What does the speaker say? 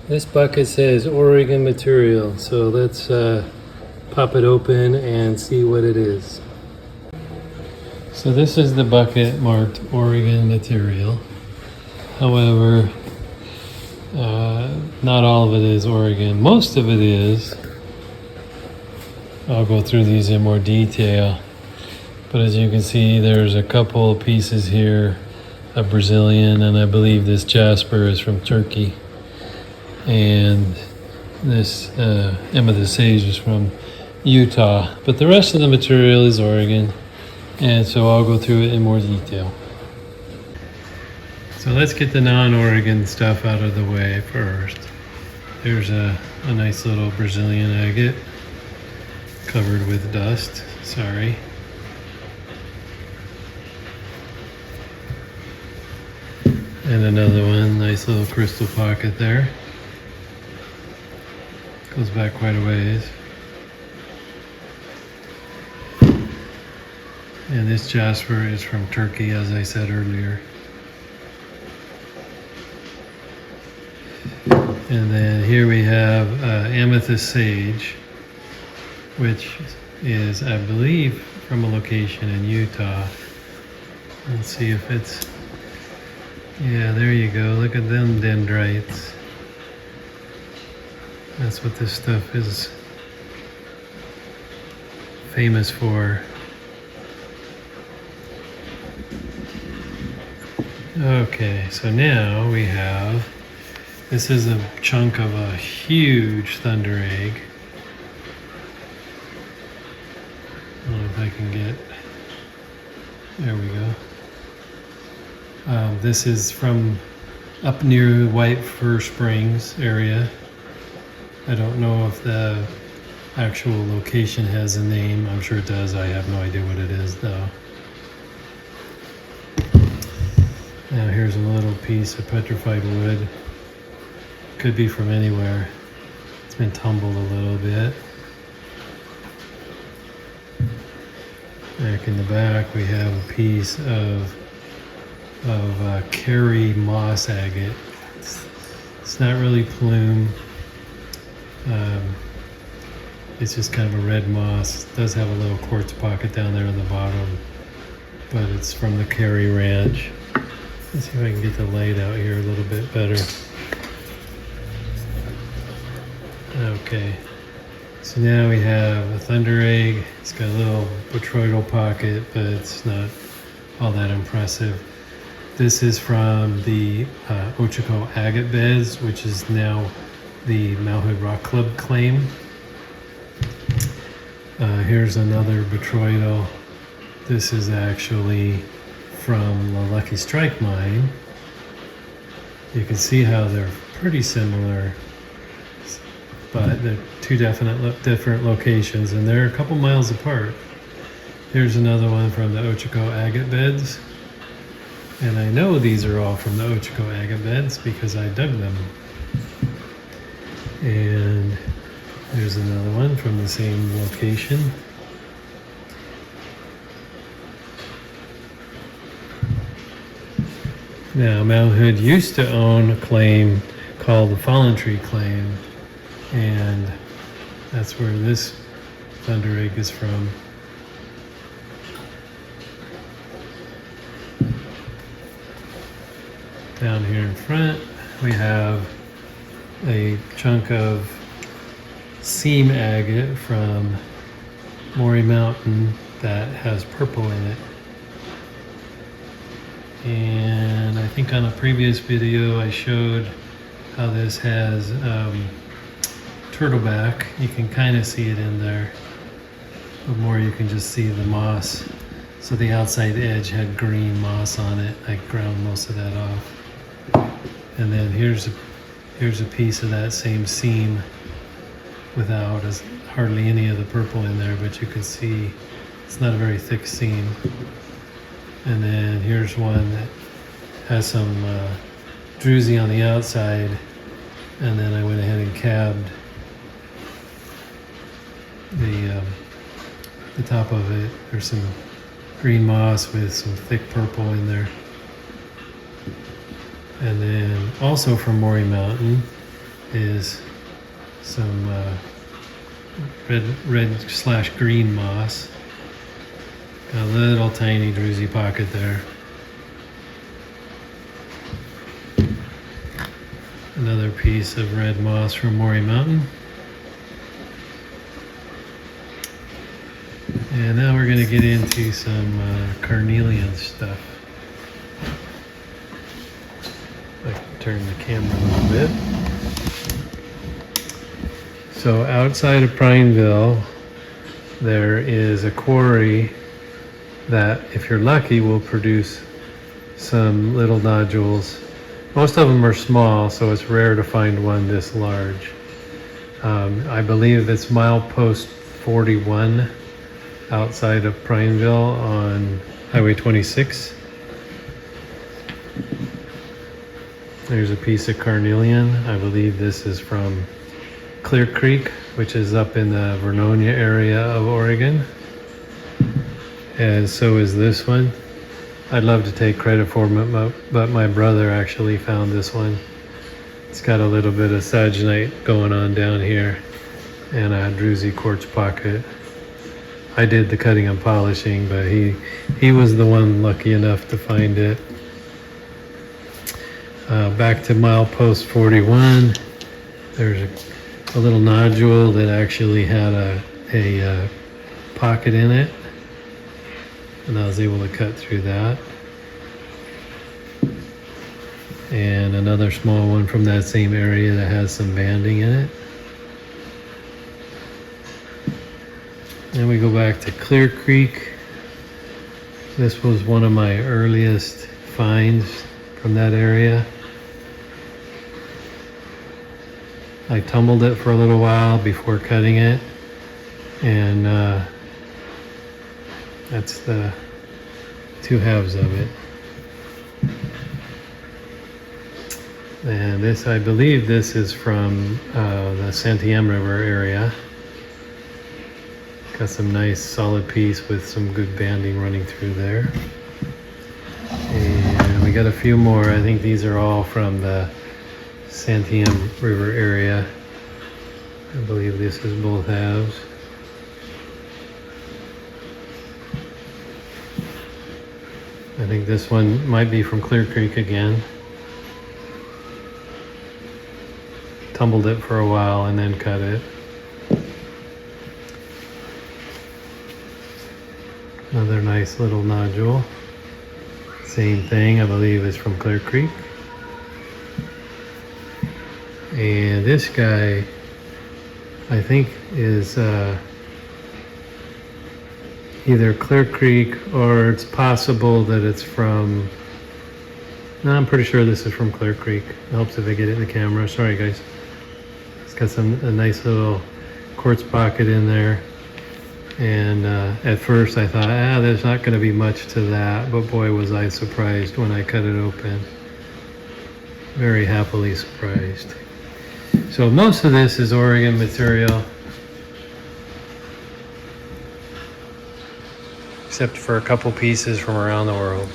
This bucket says Oregon material, so let's pop it open and see what it is. So this is the bucket marked Oregon material. However, not all of it is Oregon. Most of it is. I'll go through these in more detail. But as you can see, there's a couple of pieces here of Brazilian, and I believe this jasper is from Turkey. And this amethyst sage is from Utah. But the rest of the material is Oregon. And so I'll go through it in more detail. So let's get the non-Oregon stuff out of the way first. There's a nice little Brazilian agate covered with dust. Sorry. And another one, nice little crystal pocket there. Goes back quite a ways. And this jasper is from Turkey, as I said earlier. And then here we have amethyst sage, which is, I believe, from a location in Utah. Let's see if it's, yeah, there you go. Look at them dendrites. That's what this stuff is famous for. Okay, so now we have, this is a chunk of a huge thunder egg. I don't know if I can get, there we go. This is from up near White Fir Springs area. I don't know if the actual location has a name. I'm sure it does. I have no idea what it is though. Now here's a little piece of petrified wood. Could be from anywhere. It's been tumbled a little bit. Back in the back we have a piece of Kerry moss agate. It's not really plume. It's just kind of a red moss. It does have a little quartz pocket down there on the bottom, but it's from the Kerry Ranch. Let's see if I can get the light out here a little bit better. Okay, so now we have a thunder egg. It's got a little botryoidal pocket, but it's not all that impressive. This is from the Ochako agate beds, which is now the Mount Hood Rock Club claim. Here's another botryoidal. This is actually from the Lucky Strike mine. You can see how they're pretty similar, but they're two different locations, and they're a couple miles apart. Here's another one from the Ochako agate beds. And I know these are all from the Ochako agate beds because I dug them. And there's another one from the same location. Now, Mount Hood used to own a claim called the Fallen Tree Claim, and that's where this thunder egg is from. Down here in front, we have a chunk of seam agate from Maury Mountain that has purple in it. And I think on a previous video I showed how this has turtleback. You can kind of see it in there, but more you can just see the moss. So the outside edge had green moss on it. I ground most of that off. And then here's a piece of that same seam without hardly any of the purple in there, but you can see it's not a very thick seam. And then here's one that has some druzy on the outside, and then I went ahead and cabbed the top of it. There's some green moss with some thick purple in there. And then also from Maury Mountain, is some red/green moss. Got a little tiny druzy pocket there. Another piece of red moss from Maury Mountain. And now we're going to get into some carnelian stuff. I can turn the camera a little bit. So outside of Prineville, there is a quarry that, if you're lucky, will produce some little nodules. Most of them are small, so it's rare to find one this large. I believe it's milepost 41 outside of Prineville on Highway 26. There's a piece of carnelian. I believe this is from Clear Creek, which is up in the Vernonia area of Oregon. And so is this one. I'd love to take credit for it, but my brother actually found this one. It's got a little bit of saginite going on down here and a druzy quartz pocket. I did the cutting and polishing, but he was the one lucky enough to find it. Back to milepost 41, there's a little nodule that actually had a pocket in it, and I was able to cut through that. And another small one from that same area that has some banding in it. Then we go back to Clear Creek. This was one of my earliest finds from that area. I tumbled it for a little while before cutting it, and that's the two halves of it. And this, I believe this is from the Santiam River area. Got some nice solid piece with some good banding running through there. And we got a few more. I think these are all from the Santiam River area. I believe this is both halves. I think this one might be from Clear Creek again. Tumbled it for a while and then cut it. Another nice little nodule. Same thing, I believe is from Clear Creek. And this guy, I think, is either Clear Creek, or it's possible that it's from, no, I'm pretty sure this is from Clear Creek. It helps if I get it in the camera. Sorry guys. It's got a nice little quartz pocket in there. And at first I thought, there's not going to be much to that, but boy was I surprised when I cut it open. Very happily surprised. So most of this is Oregon material, except for a couple pieces from around the world.